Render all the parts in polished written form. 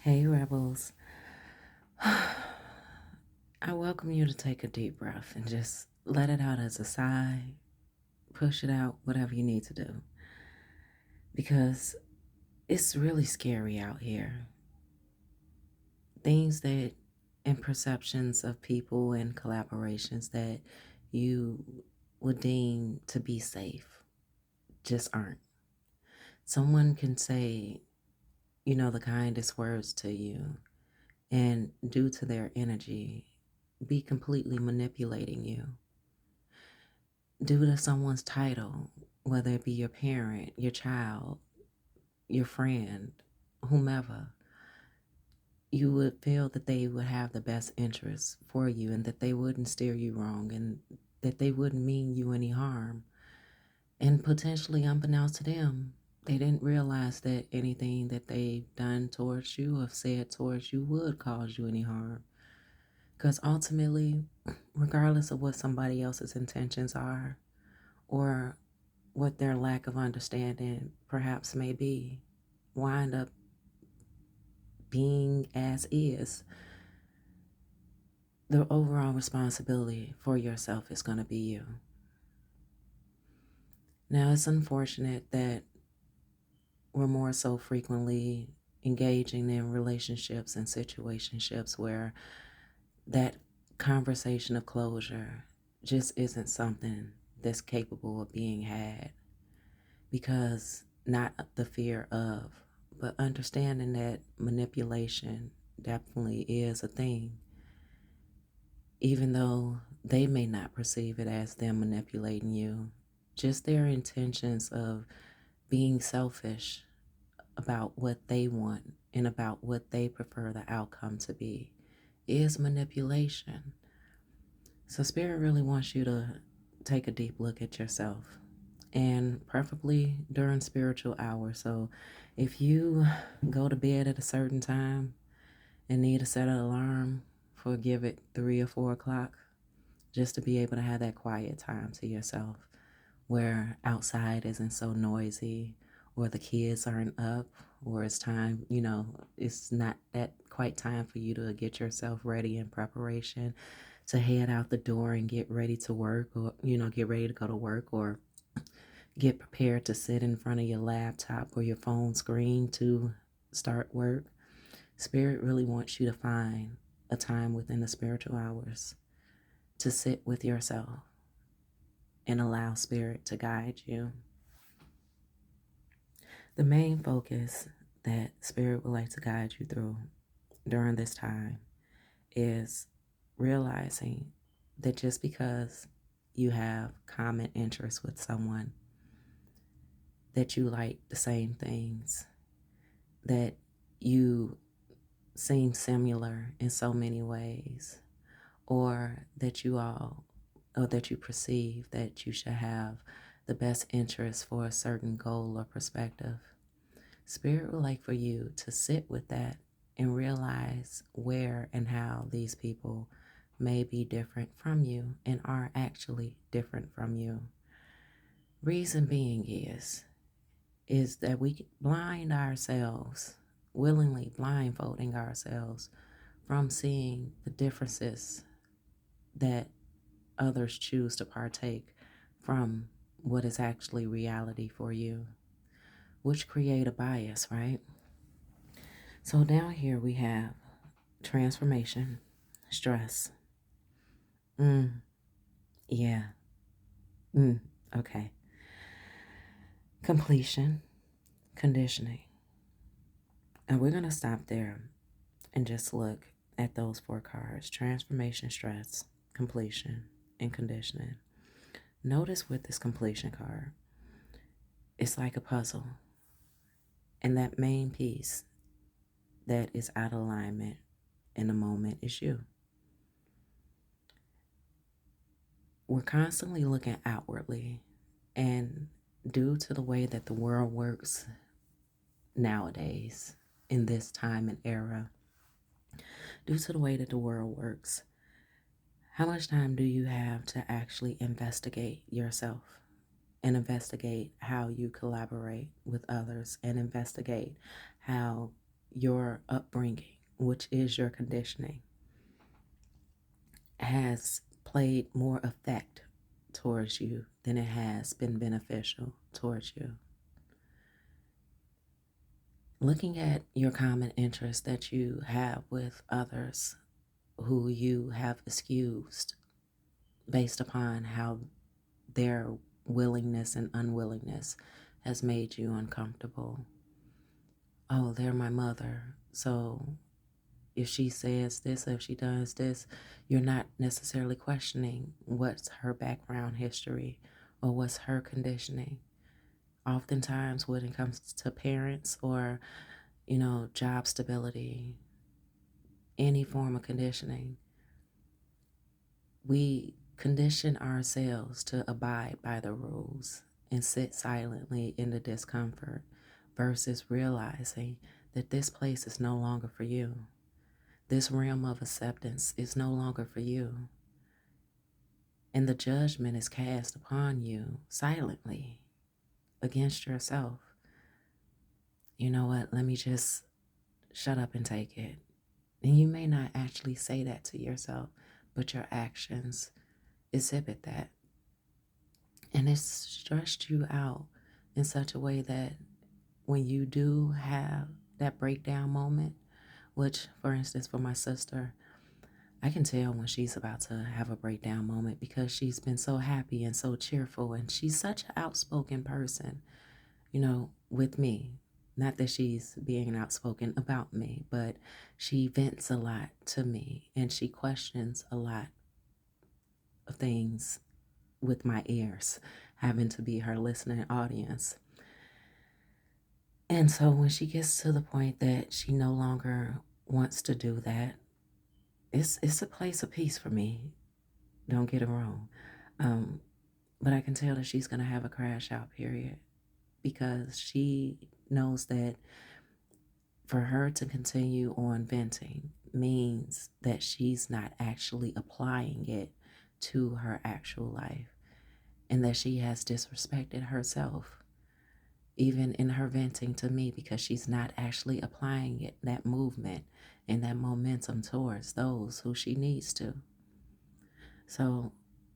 Hey, Rebels. I welcome you to take a deep breath and just let it out as a sigh, push it out, whatever you need to do. Because it's really scary out here. Things that and perceptions of people and collaborations that you would deem to be safe just aren't. Someone can say, the kindest words to you, and due to their energy, be completely manipulating you due to someone's title, whether it be your parent, your child, your friend, whomever. You would feel that they would have the best interests for you and that they wouldn't steer you wrong and that they wouldn't mean you any harm. And potentially, unbeknownst to them, they didn't realize that anything that they've done towards you or said towards you would cause you any harm. Because ultimately, regardless of what somebody else's intentions are or what their lack of understanding perhaps may be, wind up being as is, the overall responsibility for yourself is going to be you. Now, it's unfortunate that we're more so frequently engaging in relationships and situationships where that conversation of closure just isn't something that's capable of being had because not the fear of, but understanding that manipulation definitely is a thing, even though they may not perceive it as them manipulating you. Just their intentions of being selfish about what they want and about what they prefer the outcome to be is manipulation. So, Spirit really wants you to take a deep look at yourself and preferably during spiritual hours. So, if you go to bed at a certain time and need to set an alarm for give it 3 or 4 o'clock, just to be able to have that quiet time to yourself where outside isn't so noisy or the kids aren't up or it's time, it's not that quite time for you to get yourself ready in preparation to head out the door and get ready to work or, get ready to go to work or get prepared to sit in front of your laptop or your phone screen to start work. Spirit really wants you to find a time within the spiritual hours to sit with yourself and allow Spirit to guide you. The main focus that Spirit would like to guide you through during this time is realizing that just because you have common interests with someone, that you like the same things, that you seem similar in so many ways, or that you perceive that you should have the best interest for a certain goal or perspective. Spirit would like for you to sit with that and realize where and how these people may be different from you and are actually different from you. Reason being is that we blind ourselves, willingly blindfolding ourselves from seeing the differences that others choose to partake from what is actually reality for you, which create a bias, right? So down here we have transformation, stress. Yeah. Mm, okay. Completion, conditioning. And we're going to stop there and just look at those 4 cards: transformation, stress, completion, and conditioning. Notice with this completion card, it's like a puzzle. And that main piece that is out of alignment in the moment is you. We're constantly looking outwardly, and due to the way that the world works nowadays, in this time and era, due to the way that the world works, how much time do you have to actually investigate yourself and investigate how you collaborate with others and investigate how your upbringing, which is your conditioning, has played more effect towards you than it has been beneficial towards you. Looking at your common interests that you have with others who you have excused based upon how their willingness and unwillingness has made you uncomfortable. Oh, they're my mother. So if she says this, if she does this, you're not necessarily questioning what's her background history or what's her conditioning. Oftentimes, when it comes to parents or, job stability, any form of conditioning, we condition ourselves to abide by the rules and sit silently in the discomfort versus realizing that this place is no longer for you. This realm of acceptance is no longer for you. And the judgment is cast upon you silently against yourself. You know what? Let me just shut up and take it. And you may not actually say that to yourself, but your actions exhibit that. And it's stressed you out in such a way that when you do have that breakdown moment, which, for instance, for my sister, I can tell when she's about to have a breakdown moment because she's been so happy and so cheerful, and she's such an outspoken person, with me. Not that she's being outspoken about me, but she vents a lot to me and she questions a lot of things with my ears, having to be her listening audience. And so when she gets to the point that she no longer wants to do that, it's a place of peace for me. Don't get it wrong. Um, but I can tell that she's going to have a crash out period because she knows that for her to continue on venting means that she's not actually applying it to her actual life and that she has disrespected herself even in her venting to me because she's not actually applying it, that movement and that momentum towards those who she needs to. So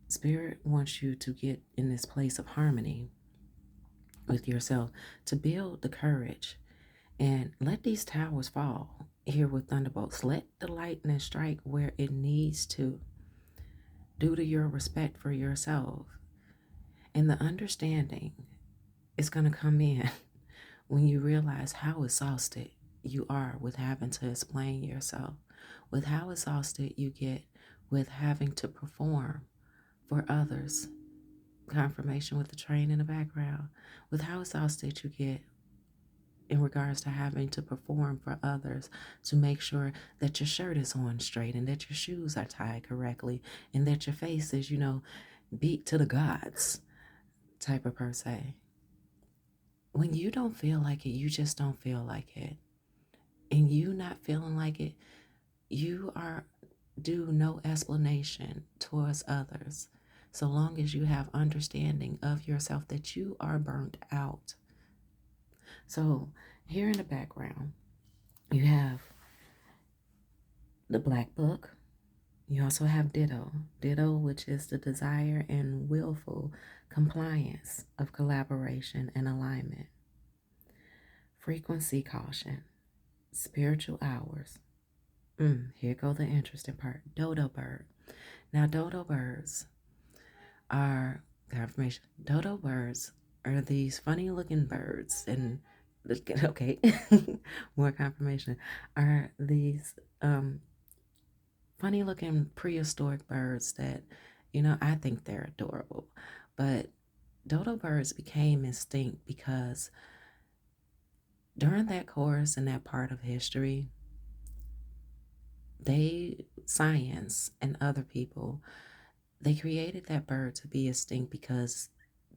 Spirit wants you to get in this place of harmony with yourself, to build the courage and let these towers fall here with thunderbolts. Let the lightning strike where it needs to, due to your respect for yourself. And the understanding is going to come in when you realize how exhausted you are with having to explain yourself, with how exhausted you get with having to perform for others. Confirmation with the train in the background, with how exhausted you get in regards to having to perform for others to make sure that your shirt is on straight and that your shoes are tied correctly and that your face is, beat to the gods type of person. When you don't feel like it, you just don't feel like it. And you not feeling like it, you are due no explanation towards others. So long as you have understanding of yourself that you are burnt out. So here in the background, you have the Black Book. You also have Ditto. Ditto, which is the desire and willful compliance of collaboration and alignment. Frequency caution. Spiritual hours. Here go the interesting part. Dodo bird. Now, dodo birds are confirmation. Dodo birds are these funny looking birds, and okay, more confirmation. Are these funny looking prehistoric birds that, I think they're adorable. But dodo birds became extinct because during that course and that part of history, science and other people, they created that bird to be extinct because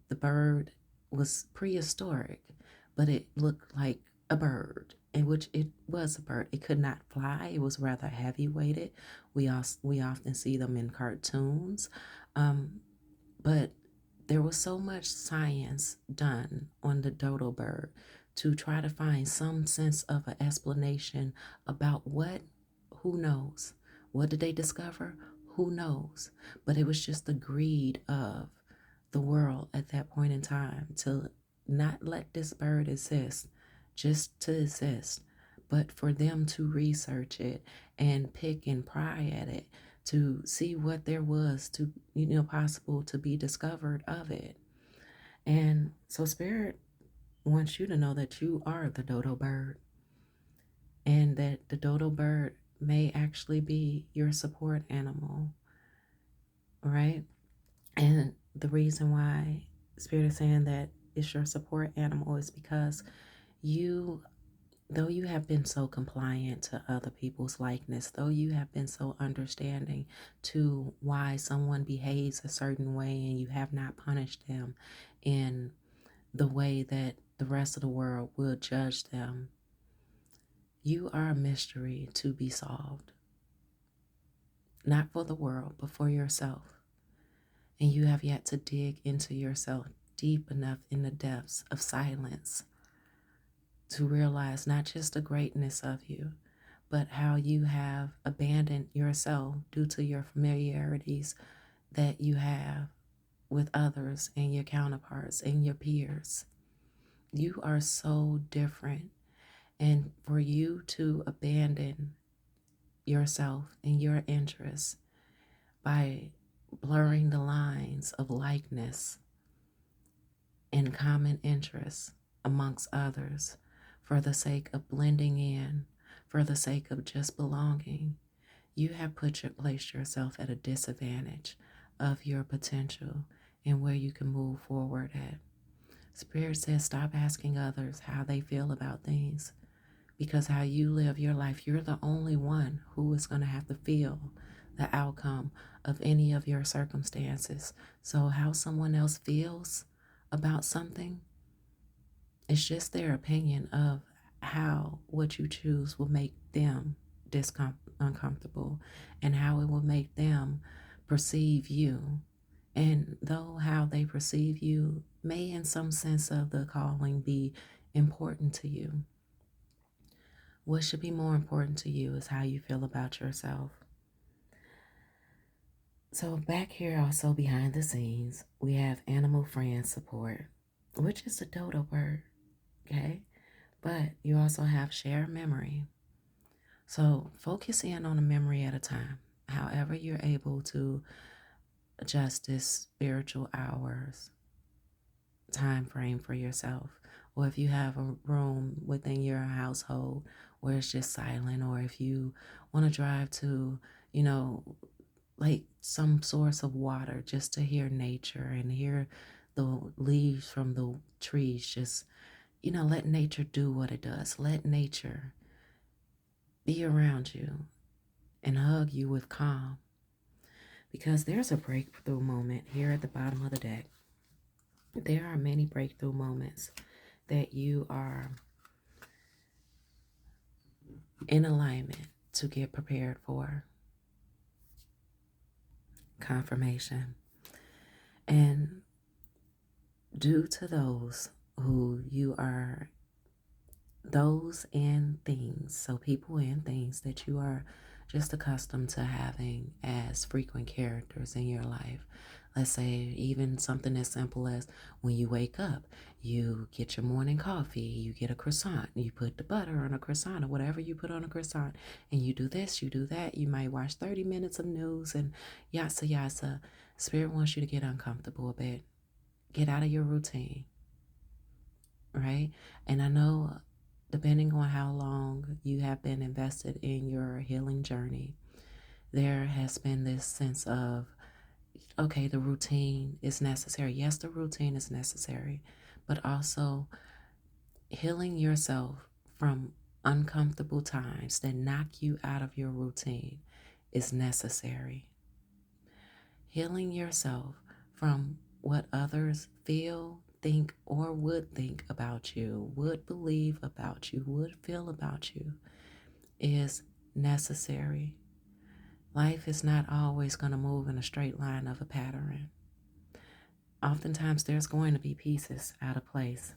the bird was prehistoric, but it looked like a bird, in which it was a bird. It could not fly. It was rather heavy weighted. We often see them in cartoons, but there was so much science done on the dodo bird to try to find some sense of an explanation about what, who knows? What did they discover? Who knows? But it was just the greed of the world at that point in time to not let this bird exist, just to exist, but for them to research it and pick and pry at it to see what there was to, possible to be discovered of it. And so Spirit wants you to know that you are the dodo bird and that the dodo bird may actually be your support animal, right? And the reason why Spirit is saying that it's your support animal is because you, though you have been so compliant to other people's likeness, though you have been so understanding to why someone behaves a certain way and you have not punished them in the way that the rest of the world will judge them, you are a mystery to be solved. Not for the world, but for yourself. And you have yet to dig into yourself deep enough in the depths of silence to realize not just the greatness of you, but how you have abandoned yourself due to your familiarities that you have with others and your counterparts and your peers. You are so different. And for you to abandon yourself and your interests by blurring the lines of likeness and common interests amongst others for the sake of blending in, for the sake of just belonging, you have placed yourself at a disadvantage of your potential and where you can move forward at. Spirit says stop asking others how they feel about things, because how you live your life, you're the only one who is going to have to feel the outcome of any of your circumstances. So how someone else feels about something, it's just their opinion of how what you choose will make them uncomfortable and how it will make them perceive you. And though how they perceive you may in some sense of the calling be important to you, what should be more important to you is how you feel about yourself. So back here also behind the scenes, we have animal friend support, which is a dodo bird, okay? But you also have shared memory. So focus in on a memory at a time. However you're able to adjust this spiritual hours time frame for yourself. Or if you have a room within your household where it's just silent, or if you want to drive to, like some source of water just to hear nature and hear the leaves from the trees, just, let nature do what it does. Let nature be around you and hug you with calm. Because there's a breakthrough moment here at the bottom of the deck. There are many breakthrough moments that you are in alignment to get prepared for. Confirmation. And due to those who you are, those and things, so people and things that you are just accustomed to having as frequent characters in your life. Let's say even something as simple as when you wake up, you get your morning coffee, you get a croissant, you put the butter on a croissant or whatever you put on a croissant, and you do this, you do that. You might watch 30 minutes of news and yasa yasa. Spirit wants you to get uncomfortable a bit. Get out of your routine, right? And I know depending on how long you have been invested in your healing journey, there has been this sense of, okay, the routine is necessary. Yes, the routine is necessary, but also healing yourself from uncomfortable times that knock you out of your routine is necessary. Healing yourself from what others feel, think, or would think about you, would believe about you, would feel about you is necessary. Life is not always going to move in a straight line of a pattern. Oftentimes there's going to be pieces out of place.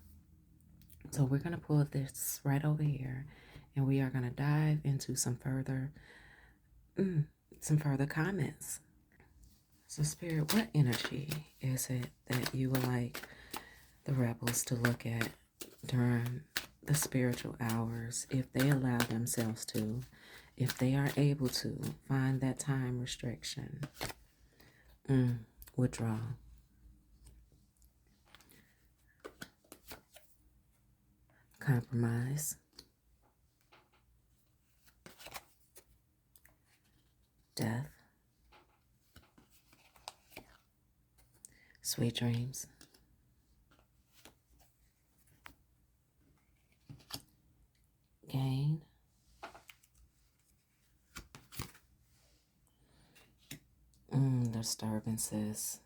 So we're going to pull this right over here, and we are going to dive into some further comments. So Spirit, what energy is it that you would like the rebels to look at during the spiritual hours, if they allow themselves to, if they are able to find that time restriction? Withdrawal. Compromise. Death. Sweet dreams. Gain. Disturbances.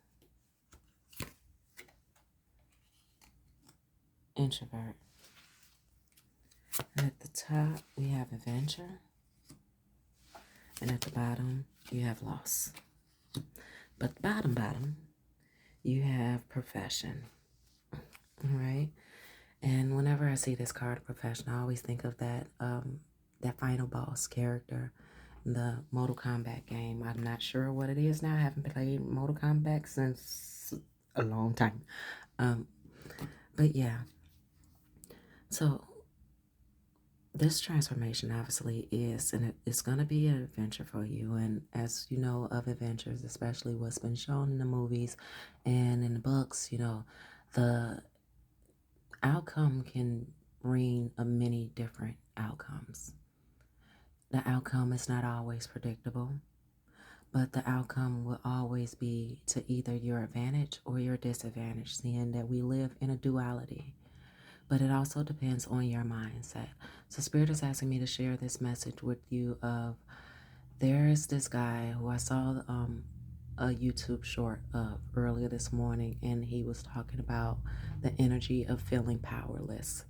Introvert. And at the top, we have adventure. And at the bottom, you have loss. But the bottom, you have profession. All right. And whenever I see this card, profession, I always think of that final boss character, the Mortal Kombat game. I'm not sure what it is now. I haven't played Mortal Kombat since a long time. But yeah. So this transformation obviously is, and it's going to be an adventure for you. And as you know of adventures, especially what's been shown in the movies and in the books, the outcome can bring many different outcomes. The outcome is not always predictable, but the outcome will always be to either your advantage or your disadvantage, seeing that we live in a duality. But it also depends on your mindset. So Spirit is asking me to share this message with you of, there is this guy who I saw a YouTube short of earlier this morning, and he was talking about the energy of feeling powerless.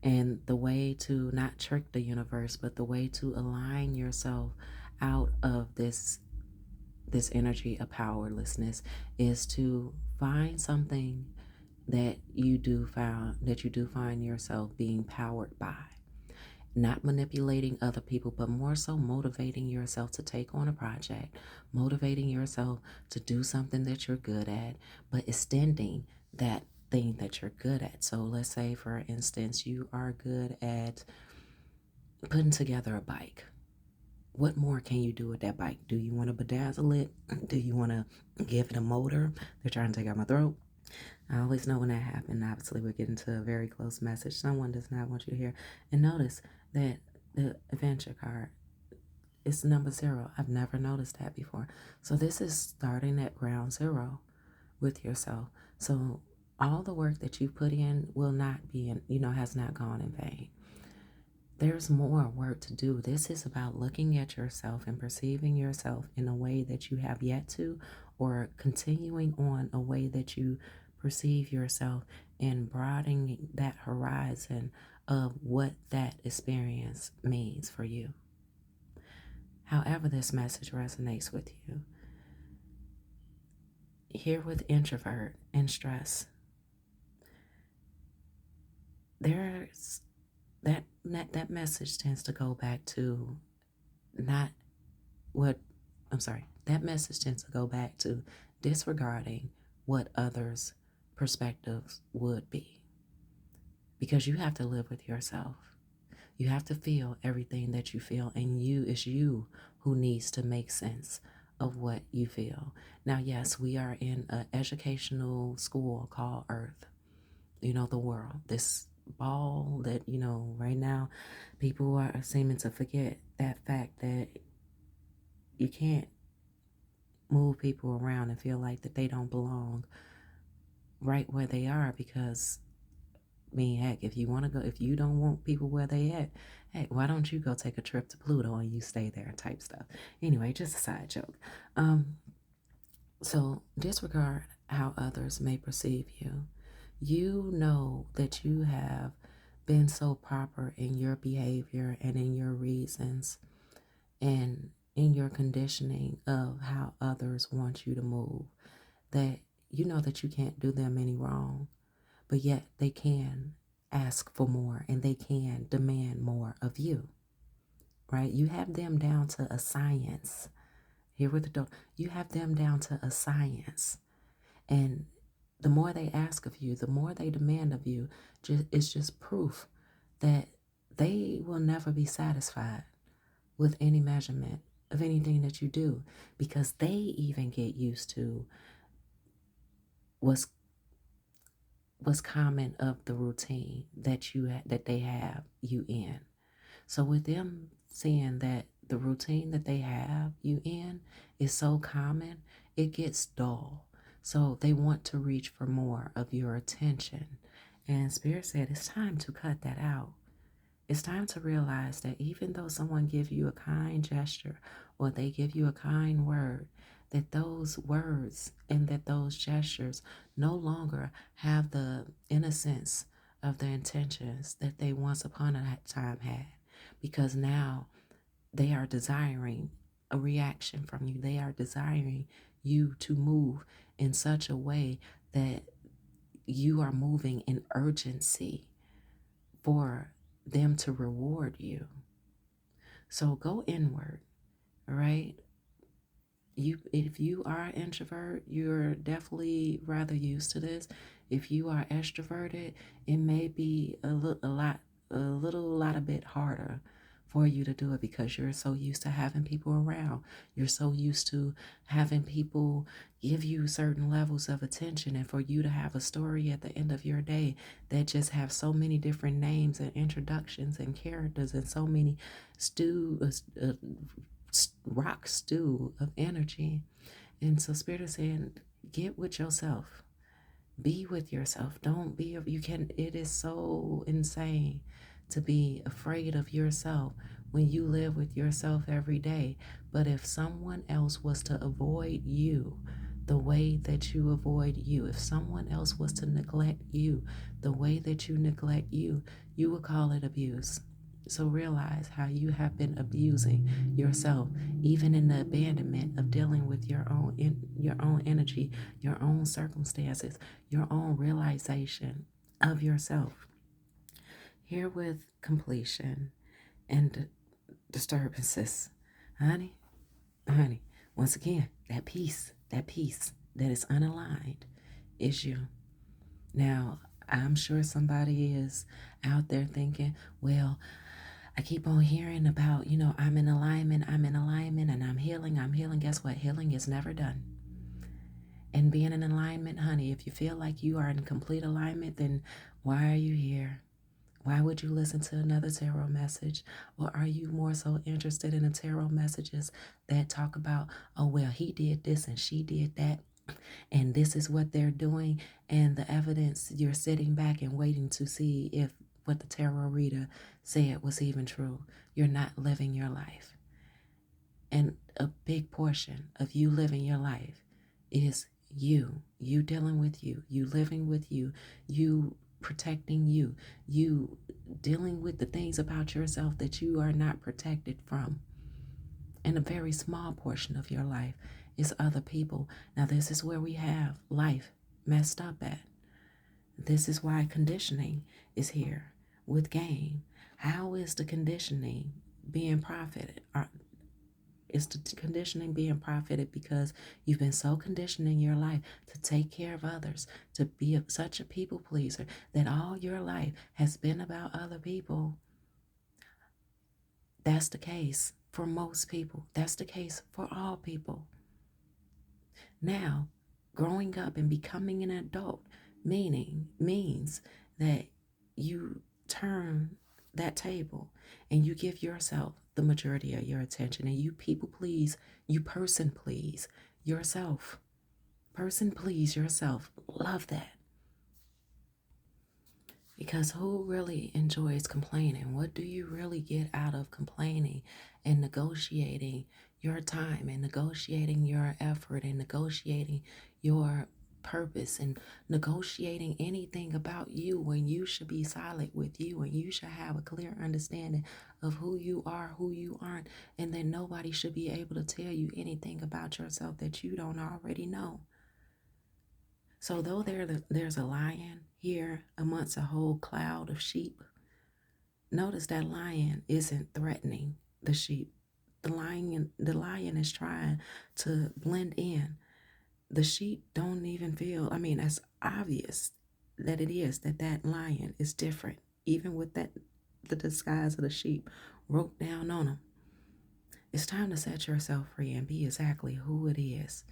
And the way to not trick the universe, but the way to align yourself out of this energy of powerlessness is to find something that you do find yourself being powered by. Not manipulating other people, but more so motivating yourself to take on a project, motivating yourself to do something that you're good at, but extending that thing that you're good at. So let's say, for instance, you are good at putting together a bike. What more can you do with that bike? Do you want to bedazzle it? Do you want to give it a motor? They're trying to take out my throat. I always know when that happens. Obviously, we're getting to a very close message someone does not want you to hear. And notice that the adventure card is number 0. I've never noticed that before. So this is starting at ground zero with yourself. So all the work that you put in will not be has not gone in vain. There's more work to do. This is about looking at yourself and perceiving yourself in a way that you have yet to, or continuing on a way that you perceive yourself, and broadening that horizon of what that experience means for you. However this message resonates with you. Here with introvert and stress, there's that message tends to go back to not what that message tends to go back to disregarding what others' perspectives would be, because you have to live with yourself. You have to feel everything that you feel, and it's you who needs to make sense of what you feel. Now, yes, we are in an educational school called Earth, the world, this ball that, right now people are seeming to forget that fact that you can't move people around and feel like that they don't belong right where they are, because heck, if you don't want people where they at, heck, why don't you go take a trip to Pluto and you stay there type stuff. Anyway, just a side joke. So disregard how others may perceive you. You know that you have been so proper in your behavior and in your reasons and in your conditioning of how others want you to move, that you know that you can't do them any wrong, but yet they can ask for more and they can demand more of you, right? You have them down to a science. Here with the door, you have them down to a science. And the more they ask of you, the more they demand of you, it's just proof that they will never be satisfied with any measurement of anything that you do, because they even get used to what's common of the routine that they have you in. So with them seeing that the routine that they have you in is so common, it gets dull. So they want to reach for more of your attention. And Spirit said it's time to cut that out. It's time to realize that even though someone gives you a kind gesture or they give you a kind word, that those words and that those gestures no longer have the innocence of the intentions that they once upon a time had, because now they are desiring a reaction from you. They are desiring you to move in such a way that you are moving in urgency for them to reward you. So go inward, right? If you are an introvert, you're definitely rather used to this. If you are extroverted, it may be a lot a bit harder for you to do it, because you're so used to having people around. You're so used to having people give you certain levels of attention, and for you to have a story at the end of your day that just have so many different names and introductions and characters and so many rock stew of energy. And so Spirit is saying, get with yourself. Be with yourself. Don't be, it is so insane to be afraid of yourself when you live with yourself every day. But if someone else was to avoid you the way that you avoid you, if someone else was to neglect you the way that you neglect you, you would call it abuse. So realize how you have been abusing yourself, even in the abandonment of dealing with your own energy, your own circumstances, your own realization of yourself. Here with completion and disturbances, honey, once again, that peace that is unaligned is you. Now, I'm sure somebody is out there thinking, well, I keep on hearing about, I'm in alignment, and I'm healing. Guess what? Healing is never done. And being in alignment, honey, if you feel like you are in complete alignment, then why are you here? Why would you listen to another tarot message? Or are you more so interested in the tarot messages that talk about, oh, well, he did this and she did that, and this is what they're doing, and the evidence, you're sitting back and waiting to see if what the tarot reader said was even true. You're not living your life. And a big portion of you living your life is you dealing with you living with you protecting you dealing with the things about yourself that you are not protected from. And a very small portion of your life is other people. Now, this is where we have life messed up at. This is why conditioning is here with game. How is the conditioning being profited? Is the conditioning being profited because you've been so conditioned in your life to take care of others, to be such a people pleaser, that all your life has been about other people? That's the case for most people. That's the case for all people. Now, growing up and becoming an adult means that you turn that table and you give yourself the majority of your attention, and you people please, you person please yourself. Person please yourself. Love that. Because who really enjoys complaining? What do you really get out of complaining and negotiating your time and negotiating your effort and negotiating your purpose and negotiating anything about you, when you should be solid with you and you should have a clear understanding of who you are, who you aren't, and then nobody should be able to tell you anything about yourself that you don't already know. So though there's a lion here amongst a whole cloud of sheep, notice that lion isn't threatening the sheep. The lion is trying to blend in. The sheep don't even feel, I mean, it's obvious that it is that lion is different, even with that the disguise of the sheep wrote down on him. It's time to set yourself free and be exactly who it is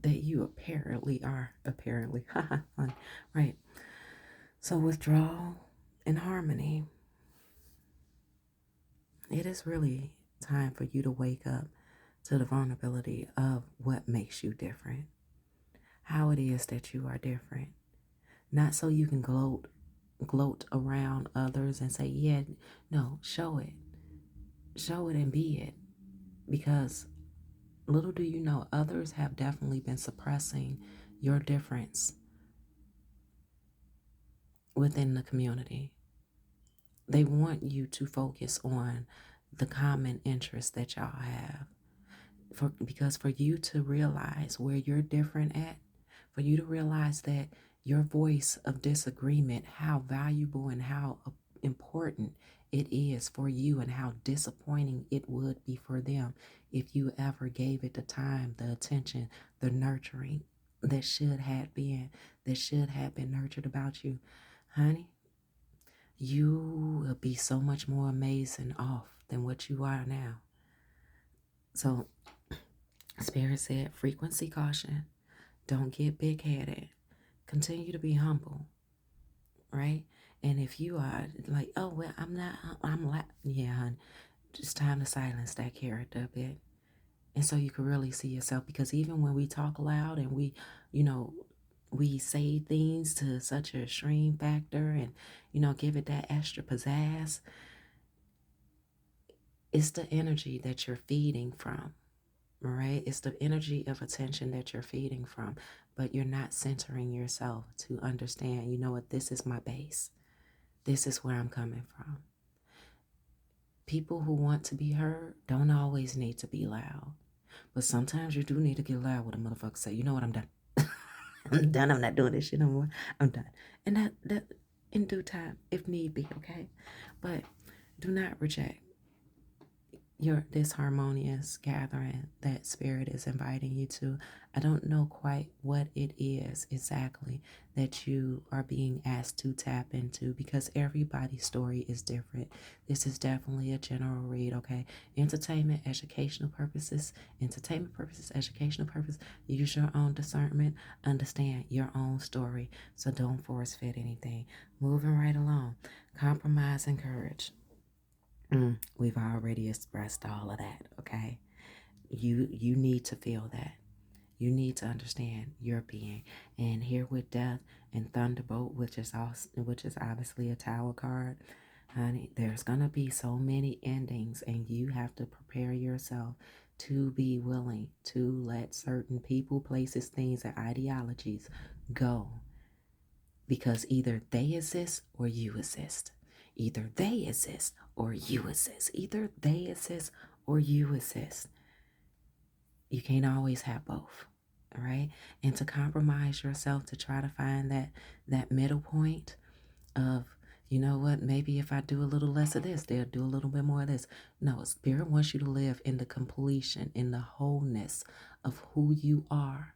that you apparently are. Apparently. Right. So withdrawal and harmony. It is really time for you to wake up to the vulnerability of what makes you different, how it is that you are different. Not so you can gloat around others and say, yeah, no, show it. Show it and be it. Because little do you know, others have definitely been suppressing your difference within the community. They want you to focus on the common interests that y'all have. Because for you to realize where you're different at, for you to realize that your voice of disagreement, how valuable and how important it is for you, and how disappointing it would be for them if you ever gave it the time, the attention, the nurturing that should have been nurtured about you. Honey, you will be so much more amazing off than what you are now. So Spirit said, frequency caution. Don't get big headed. Continue to be humble, right? And if you are like, oh, well, I'm not, yeah, hon, it's time to silence that character a bit. And so you can really see yourself, because even when we talk loud and we say things to such a extreme factor and, give it that extra pizzazz, it's the energy that you're feeding from. Right? It's the energy of attention that you're feeding from, but you're not centering yourself to understand, you know what, this is my base. This is where I'm coming from. People who want to be heard don't always need to be loud, but sometimes you do need to get loud with a motherfucker say, you know what, I'm done. I'm done. I'm not doing this shit no more. I'm done. And that in due time, if need be, okay? But do not reject this harmonious gathering that Spirit is inviting you to. I don't know quite what it is exactly that you are being asked to tap into, because everybody's story is different. This is definitely a general read, okay? Educational purposes, educational purpose. Use your own discernment, understand your own story, so don't force fit anything. Moving right along. Compromise and courage. We've already expressed all of that, okay? You need to feel that. You need to understand your being. And here with Death and Thunderbolt, which is obviously a Tower card, honey, there's gonna be so many endings, and you have to prepare yourself to be willing to let certain people, places, things, and ideologies go. Because either they exist or you exist. Either they exist or you exist. Either they exist or you exist. You can't always have both. All right. And to compromise yourself to try to find that middle point of, you know what, maybe if I do a little less of this, they'll do a little bit more of this. No, Spirit wants you to live in the completion, in the wholeness of who you are.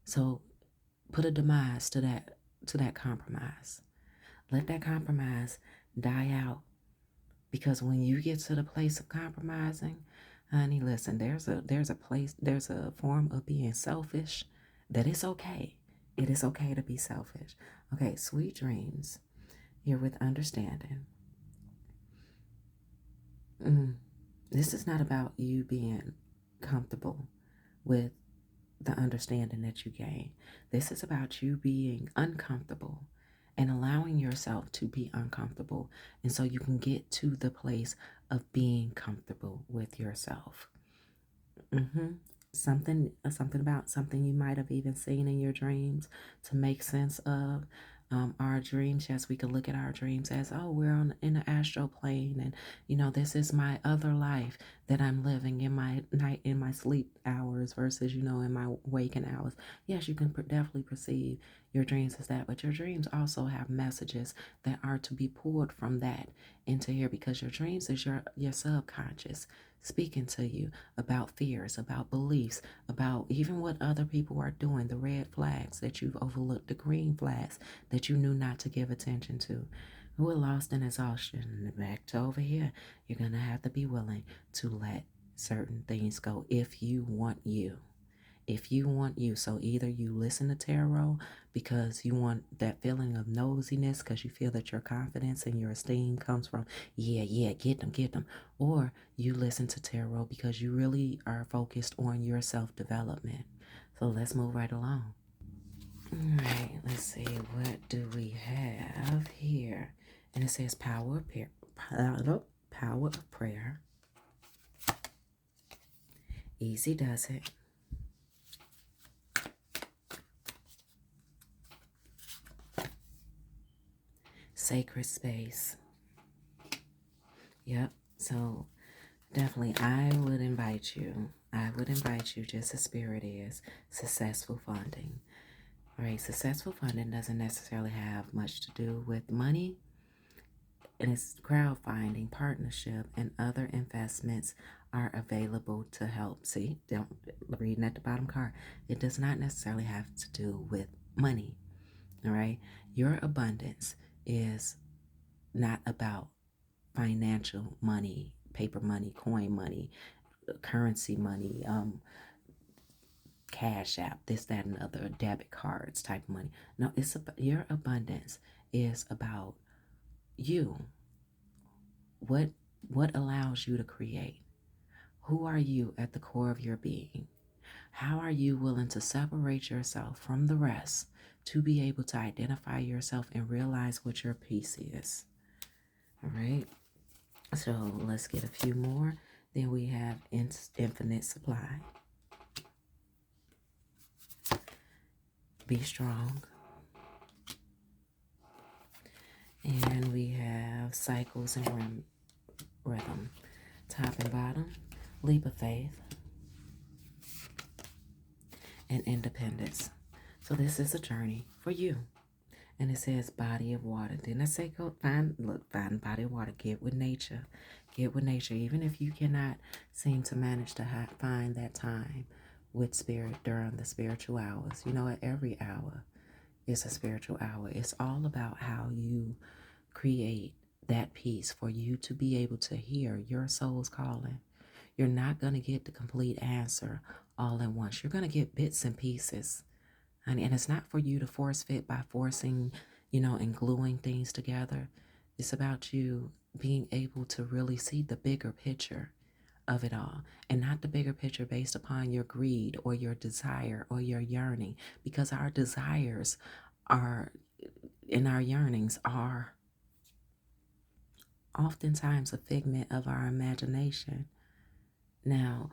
So put a demise to that compromise. Let that compromise die out. Because when you get to the place of compromising, honey, listen, there's a form of being selfish that is okay. It is okay to be selfish. Okay, sweet dreams. Here with understanding. This is not about you being comfortable with the understanding that you gain. This is about you being uncomfortable and allowing yourself to be uncomfortable, and so you can get to the place of being comfortable with yourself. Something about something you might have even seen in your dreams to make sense of. Our dreams, yes, we can look at our dreams as, oh, we're in the astral plane, and this is my other life that I'm living in my night, in my sleep hours versus in my waking hours. Yes, you can definitely perceive your dreams as that, but your dreams also have messages that are to be pulled from that into here, because your dreams is your subconscious speaking to you about fears, about beliefs, about even what other people are doing, the red flags that you've overlooked, the green flags that you knew not to give attention to. Who are lost in exhaustion. Back to over here, you're going to have to be willing to let certain things go if you want you. If you want you. So either you listen to tarot because you want that feeling of nosiness, because you feel that your confidence and your esteem comes from, yeah, get them. Or you listen to tarot because you really are focused on your self-development. So let's move right along. All right, let's see, what do we have here? And it says power of prayer. Power of prayer. Easy does it. Sacred space. Yep. So definitely, I would invite you, just as spirit is, successful funding. All right, successful funding doesn't necessarily have much to do with money. And it's crowdfunding, partnership, and other investments are available to help. See, don't reading at the bottom card. It does not necessarily have to do with money. All right, your abundance is not about financial money, paper money, coin money, currency money, cash app, this, that, and other, debit cards type of money. No, it's about your abundance is about you. What allows you to create? Who are you at the core of your being? How are you willing to separate yourself from the rest to be able to identify yourself and realize what your piece is? All right. So let's get a few more. Then we have infinite supply. Be strong. And we have cycles and rhythm. Top and bottom. Leap of faith. And independence. So this is a journey for you. And it says body of water. Didn't I say go find body of water. Get with nature. Get with nature. Even if you cannot seem to manage to find that time with spirit during the spiritual hours. At every hour is a spiritual hour. It's all about how you create that peace for you to be able to hear your soul's calling. You're not going to get the complete answer all at once. You're going to get bits and pieces. And it's not for you to force fit by forcing, and gluing things together. It's about you being able to really see the bigger picture of it all, and not the bigger picture based upon your greed or your desire or your yearning, because our desires are, and our yearnings are oftentimes a figment of our imagination. Now,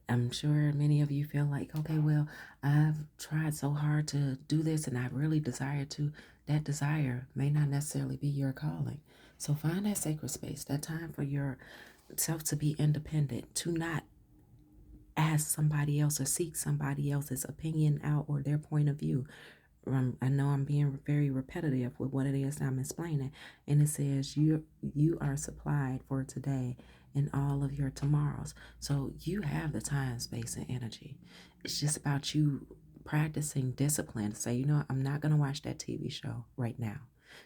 I'm sure many of you feel like, okay, well, I've tried so hard to do this and I really desire to. That desire may not necessarily be your calling. So find that sacred space, that time for yourself to be independent, to not ask somebody else or seek somebody else's opinion out or their point of view. I know I'm being very repetitive with what it is I'm explaining. And it says you are supplied for today and all of your tomorrows. So you have the time, space, and energy. It's just about you practicing discipline to say, I'm not going to watch that TV show right now.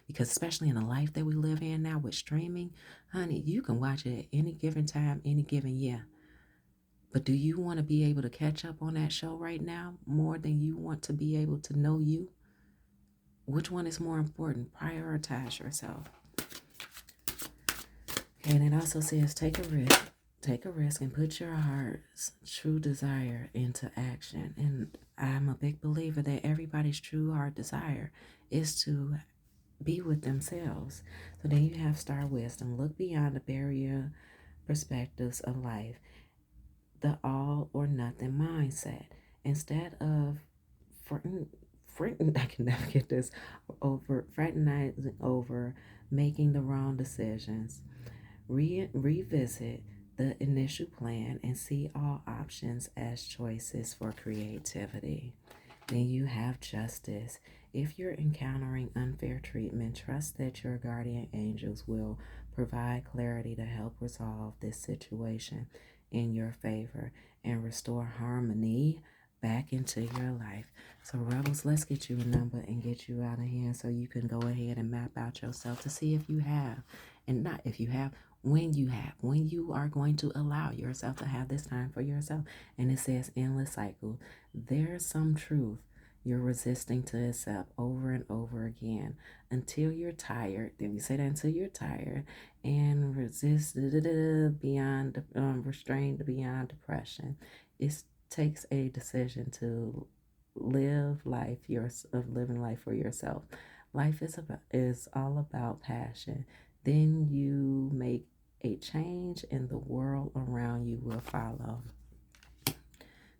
Because especially in the life that we live in now with streaming, honey, you can watch it at any given time, any given year. But do you want to be able to catch up on that show right now more than you want to be able to know you? Which one is more important? Prioritize yourself. And it also says take a risk. Take a risk and put your heart's true desire into action. And I'm a big believer that everybody's true heart desire is to be with themselves. So then you have star wisdom. Look beyond the barrier perspectives of life. The all or nothing mindset. Instead of I can never get this over fraternizing over making the wrong decisions. Revisit the initial plan and see all options as choices for creativity. Then you have justice. If you're encountering unfair treatment, trust that your guardian angels will provide clarity to help resolve this situation in your favor and restore harmony back into your life. So, Rebels, let's get you a number and get you out of here so you can go ahead and map out yourself to see if you have, and not if you have, when you are going to allow yourself to have this time for yourself. And it says endless cycle. There's some truth you're resisting to accept over and over again until you're tired. Then we say that until you're tired and resist beyond restrained beyond depression. It takes a decision to live life of living life for yourself. Life is all about passion. Then you make a change and the world around you will follow.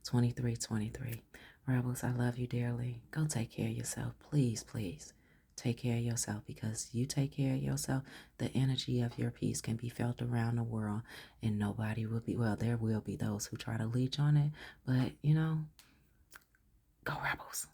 2323. Rebels, I love you dearly. Go take care of yourself. Please, please take care of yourself, because you take care of yourself, the energy of your peace can be felt around the world, and nobody will be, well, there will be those who try to leech on it, but go Rebels.